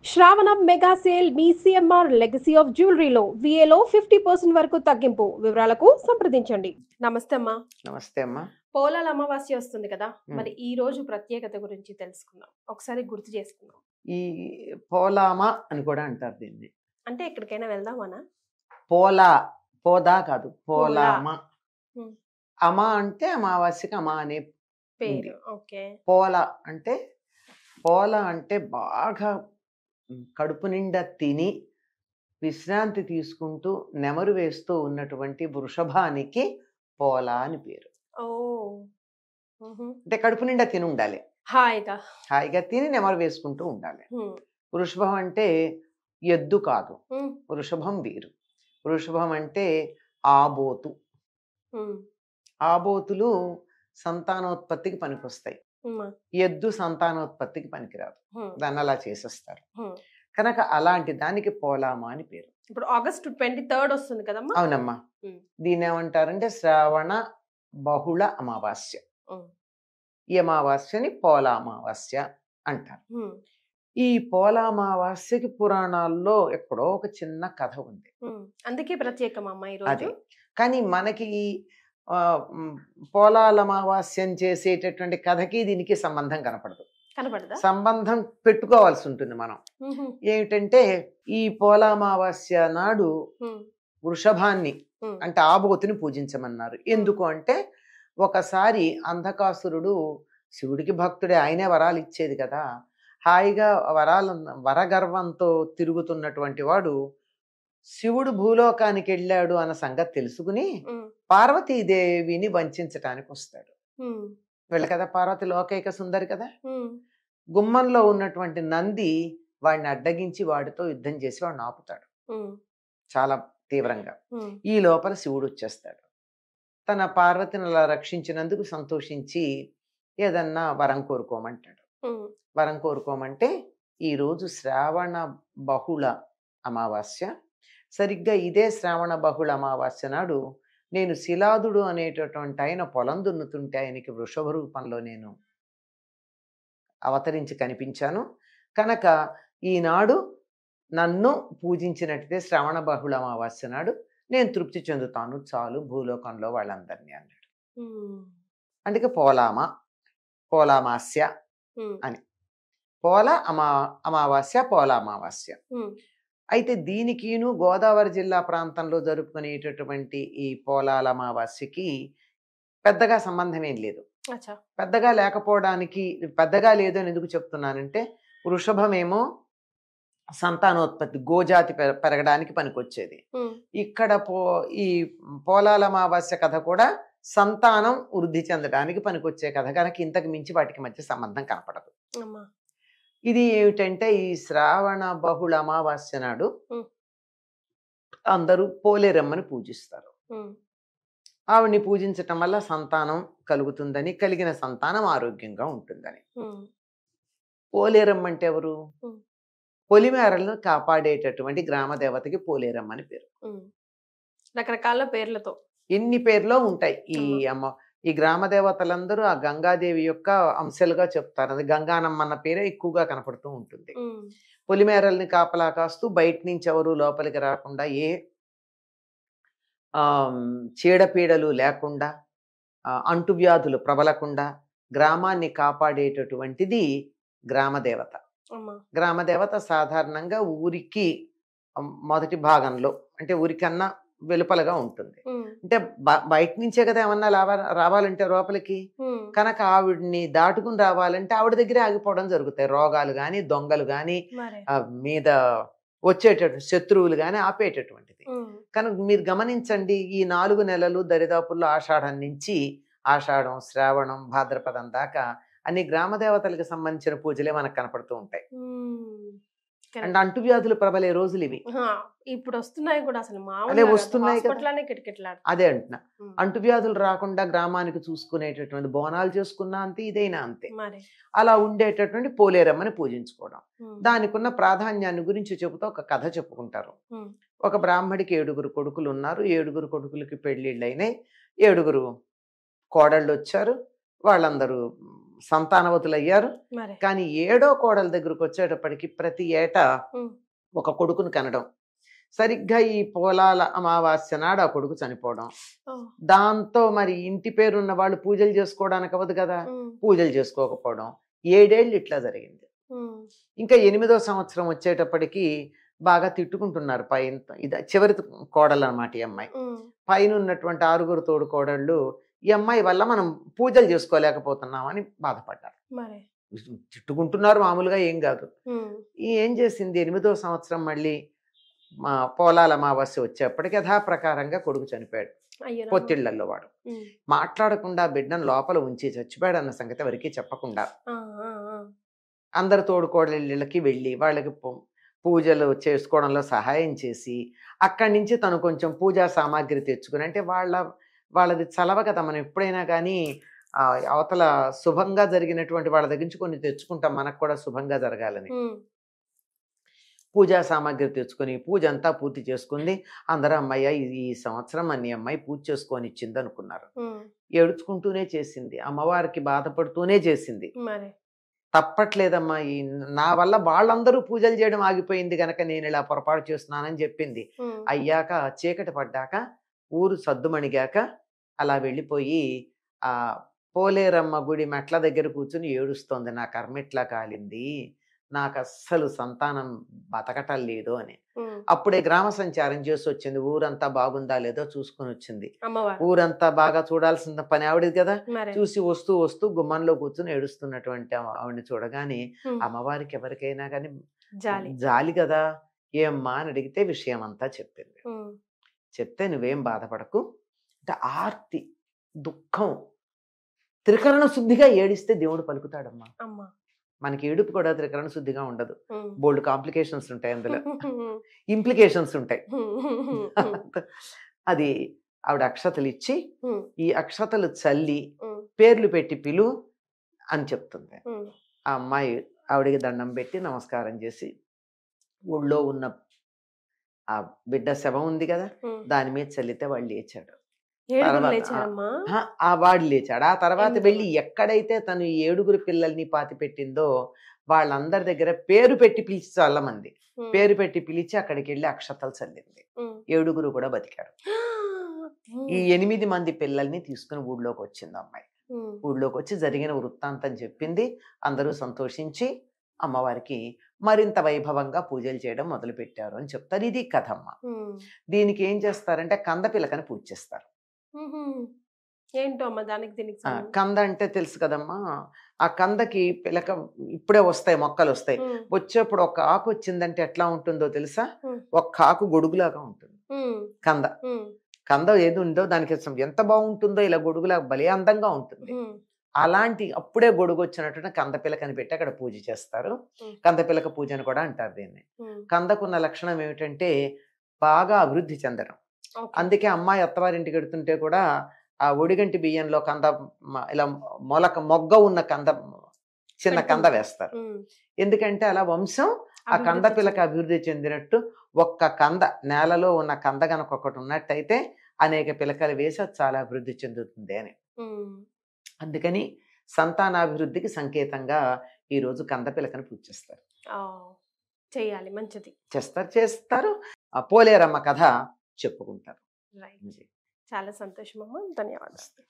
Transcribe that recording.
శ్రావణ mega sale మీ CMR legacy of జ్యువెలరీలో విఏలో 50% వరకు తగ్గింపు. వివరాలకు సంప్రదించండి. నమస్తే అమ్మా. నమస్తే అమ్మా. పోలాల అమావాస్య వస్తుంది కదా, మరి ఉమ్. ఈ రోజు ప్రత్యేకత గురించి తెలుసుకుందాం. ఒకసారి గుర్తు చేసుకుందాం. ఈ పోలామా అని కూడా అంటారు దీన్ని. అంటే ఎక్కడికైనా వెళ్దామనా? పోలా, పోదా కాదు, పోలా. పోలామా. ఉమ్. అమా అంటే అమావాస్యకి అమా అనే ఉంది. పేరు. ఓకే. పోలా అంటే బాగా కడుపు నిండా తిని విశ్రాంతి తీసుకుంటూ నెమరు వేస్తూ ఉన్నటువంటి వృషభానికి పోలా అని పేరు. ఓ. ఉహు. అంటే కడుపు నిండా తిని ఉండాలి, హాయిగా. హాయిగా తిని నెమరు వేసుకుంటూ ఉండాలి. ఉమ్. వృషభం అంటే ఎద్దు కాదు, ఉమ్. వృషభం వీరు. వృషభం అంటే ఆబోతు. ఉమ్. ఆబోతులు సంతానోత్పత్తికి పనికొస్తాయి, ఉమ్. ఎద్దు సంతానోత్పత్తికి పనికిరాదు, ఉమ్. దాన్ని అలా చేసేస్తారు. ఉమ్. కనుక అలాంటి దానికి పోలామా అని పేరు. ఇప్పుడు ఆగస్ట్ 23 వస్తుంది కదమ్మా. అవునమ్మా. ఉమ్. దీన్ని ఏమంటారంటే శ్రావణ బహుళ అమావాస్య. ఉమ్. ఈ అమావాస్యని పోలా అమావాస్య అంటారు. ఉమ్. ఈ పోలా అమావాస్యకి పురాణాల్లో ఎక్కడో ఒక చిన్న కథ ఉంది. అందుకే ప్రత్యేకం అమ్మ ఈరోజు. అదే కానీ మనకి పోలాల అమావాస్యం చేసేటటువంటి కథకి దీనికి సంబంధం కనపడదు. కనపడదా? సంబంధం పెట్టుకోవాల్సి ఉంటుంది మనం. ఏమిటంటే ఈ పోలా అమావాస్య నాడు వృషభాన్ని అంటే ఆబోతుని పూజించమన్నారు. ఎందుకు అంటే ఒకసారి అంధకాసురుడు శివుడికి భక్తుడే, ఆయనే వరాలు ఇచ్చేది కదా, హాయిగా వరగర్వంతో తిరుగుతున్నటువంటి వాడు శివుడు భూలోకానికి వెళ్ళాడు అన్న సంగతి తెలుసుకుని పార్వతీదేవిని వంచటానికి వస్తాడు. వెళ్ళ కదా, పార్వతి లోకైక సుందరి కదా. గుమ్మంలో ఉన్నటువంటి నంది వాడిని అడ్డగించి వాడితో యుద్ధం చేసి వాడిని ఆపుతాడు చాలా తీవ్రంగా. ఈ లోపల శివుడు వచ్చేస్తాడు. తన పార్వతిని అలా రక్షించినందుకు సంతోషించి ఏదన్నా వరం కోరుకోమంటాడు. వరం కోరుకోమంటే ఈరోజు శ్రావణ బహుళ అమావాస్య, సరిగ్గా ఇదే శ్రావణ బహుళ అమావాస్య నాడు నేను శిలాదుడు అనేటటువంటి ఆయన పొలం దున్నుతుంటే ఆయనకి వృషభ రూపంలో నేను అవతరించి కనిపించాను. కనుక ఈనాడు నన్ను పూజించినట్టే శ్రావణ బహుళ అమావాస్య నాడు నేను తృప్తి చెందుతాను చాలు భూలోకంలో వాళ్ళందరినీ అన్నాడు. అందుకే పోలామాస్య అని. అమావాస్య పోలా అమావాస్య. అయితే దీనికిను గోదావరి జిల్లా ప్రాంతంలో జరుపుకునేటటువంటి ఈ పోలాల అమావాస్యకి పెద్దగా సంబంధం ఏం లేదు. పెద్దగా లేకపోవడానికి, పెద్దగా లేదు అని ఎందుకు చెప్తున్నానంటే వృషభమేమో సంతానోత్పత్తి, గోజాతి పెరగడానికి పనికొచ్చేది. ఇక్కడ ఈ పోలాల అమావాస్య కథ కూడా సంతానం వృద్ధి చెందడానికి పనికొచ్చే కథ కనుక ఇంతకు మించి వాటికి మధ్య సంబంధం కనపడదు. ఇది ఏమిటంటే ఈ శ్రావణ బహుళ అమావాస్య నాడు అందరూ పోలేరమ్మని పూజిస్తారు. ఆవిడ్ని పూజించటం వల్ల సంతానం కలుగుతుందని, కలిగిన సంతానం ఆరోగ్యంగా ఉంటుందని. పోలేరమ్మ అంటే ఎవరు? పొలిమేరలను కాపాడేటటువంటి గ్రామ దేవతకి పోలేరమ్మ అని పేరు. రకరకాల పేర్లతో ఎన్ని పేర్లో ఉంటాయి. ఈ గ్రామ దేవతలందరూ ఆ గంగాదేవి యొక్క అంశాలుగా చెప్తారు. అది గంగానమ్మ అన్న పేరే ఎక్కువగా కనపడుతూ ఉంటుంది. పొలిమేరల్ని కాపలా కాస్తూ బయట నుంచి ఎవరు లోపలికి రాకుండా, ఏ చీడపీడలు లేకుండా, అంటువ్యాధులు ప్రబలకుండా గ్రామాన్ని కాపాడేటటువంటిది గ్రామదేవత. గ్రామదేవత సాధారణంగా ఊరికి మొదటి భాగంలో, అంటే ఊరికన్నా వెలుపలగా ఉంటుంది. అంటే బయట నుంచే కదా ఏమన్నా రావాలంటే లోపలికి, కనుక ఆవిడ్ని దాటుకుని రావాలంటే ఆవిడ దగ్గరే ఆగిపోవడం జరుగుతాయి. రోగాలు గాని, దొంగలు గాని, మీద వచ్చేటటువంటి శత్రువులు గాని ఆపేటటువంటిది. కనుక మీరు గమనించండి, ఈ 4 నెలలు దరిదాపుల్లో ఆషాఢం, శ్రావణం, భాద్రపదం దాకా అన్ని గ్రామదేవతలకు సంబంధించిన పూజలే మనకు కనపడుతూ ఉంటాయి. అండ్ అంటువ్యాధులు ప్రబలే రోజులు ఇవి. ఇప్పుడు వస్తున్నాయి కూడా, అసలు అదే వస్తున్నాయి కదా, అదే అంటున్నా. అంటువ్యాధులు రాకుండా గ్రామానికి చూసుకునేటటువంటి బోనాలు చేసుకున్నా అంతే, ఇదైనా అంతే. అలా ఉండేటటువంటి పోలేరమ్మని పూజించుకోవడం, దానికి ఉన్న ప్రాధాన్యాన్ని గురించి చెబుతూ ఒక కథ చెప్పుకుంటారు. ఒక బ్రాహ్మడికి 7 కొడుకులు ఉన్నారు. 7 కొడుకులకి పెళ్లిళ్ళు అయినాయి. 7 కోడళ్ళు వచ్చారు. వాళ్ళందరూ సంతానవతులు అయ్యారు. మరి కానీ 7వ కోడల దగ్గరకు వచ్చేటప్పటికి ప్రతి ఏటా ఒక కొడుకును కనడం, సరిగ్గా ఈ పోలాల అమావాస్య నాడు ఆ కొడుకు చనిపోవడం, దాంతో మరి ఇంటి పేరున్న వాళ్ళు పూజలు చేసుకోవడానికి అవ్వదు కదా, పూజలు చేసుకోకపోవడం, 7 ఏళ్ళు ఇట్లా జరిగింది. ఇంకా 8వ సంవత్సరం వచ్చేటప్పటికి బాగా తిట్టుకుంటున్నారు పైన. ఇది చివరి కోడలు అన్నమాట ఈ అమ్మాయి. పైన ఉన్నటువంటి 6గురు తోడు కోడళ్ళు ఈ అమ్మాయి వల్ల మనం పూజలు చేసుకోలేకపోతున్నామని బాధపడ్డారు. తిట్టుకుంటున్నారు, మామూలుగా ఏం కాదు. ఏం చేసింది, 8వ సంవత్సరం మళ్ళీ మా పోలాల అమావాస్య వచ్చేప్పటికి యథాప్రకారంగా కొడుకు చనిపోయాడు. పొత్తిళ్లలో వాడు మాట్లాడకుండా బిడ్డను లోపల ఉంచి చచ్చిపోయాడు అన్న సంగతి ఎవరికి చెప్పకుండా అందరు తోడుకోడళ్ళకి వెళ్ళి వాళ్ళకి పూజలు చేసుకోవడంలో సహాయం చేసి, అక్కడి నుంచి తను కొంచెం పూజా సామాగ్రి తెచ్చుకుని, అంటే వాళ్ళది చలవ కదా, మనం ఎప్పుడైనా కానీ అవతల శుభంగా జరిగినటువంటి వాళ్ళ దగ్గర నుంచి కొన్ని తెచ్చుకుంటాం, మనకు కూడా శుభంగా జరగాలని. పూజా సామాగ్రి తెచ్చుకొని పూజ అంతా పూర్తి చేసుకుంది. అందరూ అమ్మయ్య ఈ సంవత్సరం అన్ని అమ్మాయి పూజ చేసుకొని ఇచ్చింది అనుకున్నారు. ఏడుచుకుంటూనే చేసింది, అమ్మవారికి బాధపడుతూనే చేసింది. తప్పట్లేదమ్మా, నా వల్ల వాళ్ళందరూ పూజలు చేయడం ఆగిపోయింది గనక నేను ఇలా పొరపాటు చేస్తున్నానని చెప్పింది. అయ్యాక చీకటి పడ్డాక ఊరు సద్దుమణిగాక అలా వెళ్ళిపోయి ఆ పోలేరమ్మ గుడి మెట్ల దగ్గర కూర్చుని ఏడుస్తోంది, నా కర్మ ఇట్లా కాలింది, నాకు అస్సలు సంతానం బతకటం లేదు అని. అప్పుడే గ్రామ సంచారం చేసి వచ్చింది, ఊరంతా బాగుందా లేదో చూసుకుని వచ్చింది. ఊరంతా బాగా చూడాల్సిన పని ఆవిడది కదా. చూసి వస్తూ వస్తూ గుమ్మంలో కూర్చుని ఏడుస్తున్నటువంటి ఆవిడని చూడగానే అమ్మవారికి ఎవరికైనా కానీ జాలి కదా. ఏమ్మా అని అడిగితే విషయం అంతా చెప్పింది. చెప్తే నువ్వేం బాధపడకు, అంటే ఆర్తి దుఃఖం త్రికరణ శుద్ధిగా ఏడిస్తే దేవుడు పలుకుతాడమ్మా. మనకి ఏడుపు కూడా త్రికరణ శుద్ధిగా ఉండదు, బోల్డ్ కాంప్లికేషన్స్ ఉంటాయి, అందులో ఇంప్లికేషన్స్ ఉంటాయి. అది ఆవిడ అక్షతలు ఇచ్చి ఈ అక్షతలు చల్లి పేర్లు పెట్టి పిలు అని చెప్తుంది. ఆ అమ్మాయి ఆవిడికి దండం పెట్టి నమస్కారం చేసి ఊళ్ళో ఉన్న ఆ బిడ్డ శవం ఉంది కదా దాని మీద చల్లితే వాడు లేచాడు. వాడు లేచాడు. ఆ తర్వాత వెళ్ళి ఎక్కడైతే తను 7గురు పిల్లల్ని పాతి పెట్టిందో వాళ్ళందరి దగ్గర పేరు పెట్టి పిలిచి, చాలా మంది పేరు పెట్టి పిలిచి అక్కడికి వెళ్ళి అక్షతలు చల్లింది. 7గురు కూడా బతికారు. ఈ 8 మంది పిల్లల్ని తీసుకుని ఊళ్ళోకి వచ్చింది అమ్మాయి. ఊళ్ళోకి వచ్చి జరిగిన వృత్తాంతం చెప్పింది. అందరూ సంతోషించి అమ్మవారికి మరింత వైభవంగా పూజలు చేయడం మొదలు పెట్టారు అని చెప్తారు. ఇది కథమ్మ. దీనికి ఏం చేస్తారంటే కంద పిలకని పూజ చేస్తారు. ఏంటో అమ్మ దానికి దీనికి కంద అంటే తెలుసు కదమ్మా. ఆ కందకి పిలక ఇప్పుడే వస్తాయి, మొక్కలు వస్తాయి. వచ్చేప్పుడు ఒక ఆకు వచ్చిందంటే ఎట్లా ఉంటుందో తెలుసా? ఒక ఆకు గొడుగులాగా ఉంటుంది కంద. కంద ఏది ఉందో దానికి ఎంత బాగుంటుందో, ఇలా గొడుగులాగా భలే అందంగా ఉంటుంది. అలాంటి అప్పుడే గొడుగు వచ్చినట్టు కంద పిలకని పెట్టి అక్కడ పూజ చేస్తారు. కంద పిలక పూజ అని కూడా అంటారు దీన్ని. కందకున్న లక్షణం ఏమిటంటే బాగా అభివృద్ధి చెందడం. అందుకే అమ్మాయి అత్తవారింటికి వెడుతుంటే కూడా ఆ ఒడిగంటి బియ్యంలో కంద, ఇలా మొగ్గ ఉన్న కంద, చిన్న కంద వేస్తారు. ఎందుకంటే అలా వంశం ఆ కంద పిలక అభివృద్ధి చెందినట్టు. ఒక్క కంద, నేలలో ఉన్న కంద కనుక ఒకటి ఉన్నట్టయితే అనేక పిలకలు వేసి అది చాలా అభివృద్ధి చెందుతుంది అని. అందుకని సంతానాభివృద్ధికి సంకేతంగా ఈ రోజు కంద పిలకను పూజ చేస్తారు. చేయాలి, మంచిది. చేస్తారు. ఆ పోలేరమ్మ కథ చెప్పుకుంటారు. చాలా సంతోషం అమ్మ, ధన్యవాదాలు.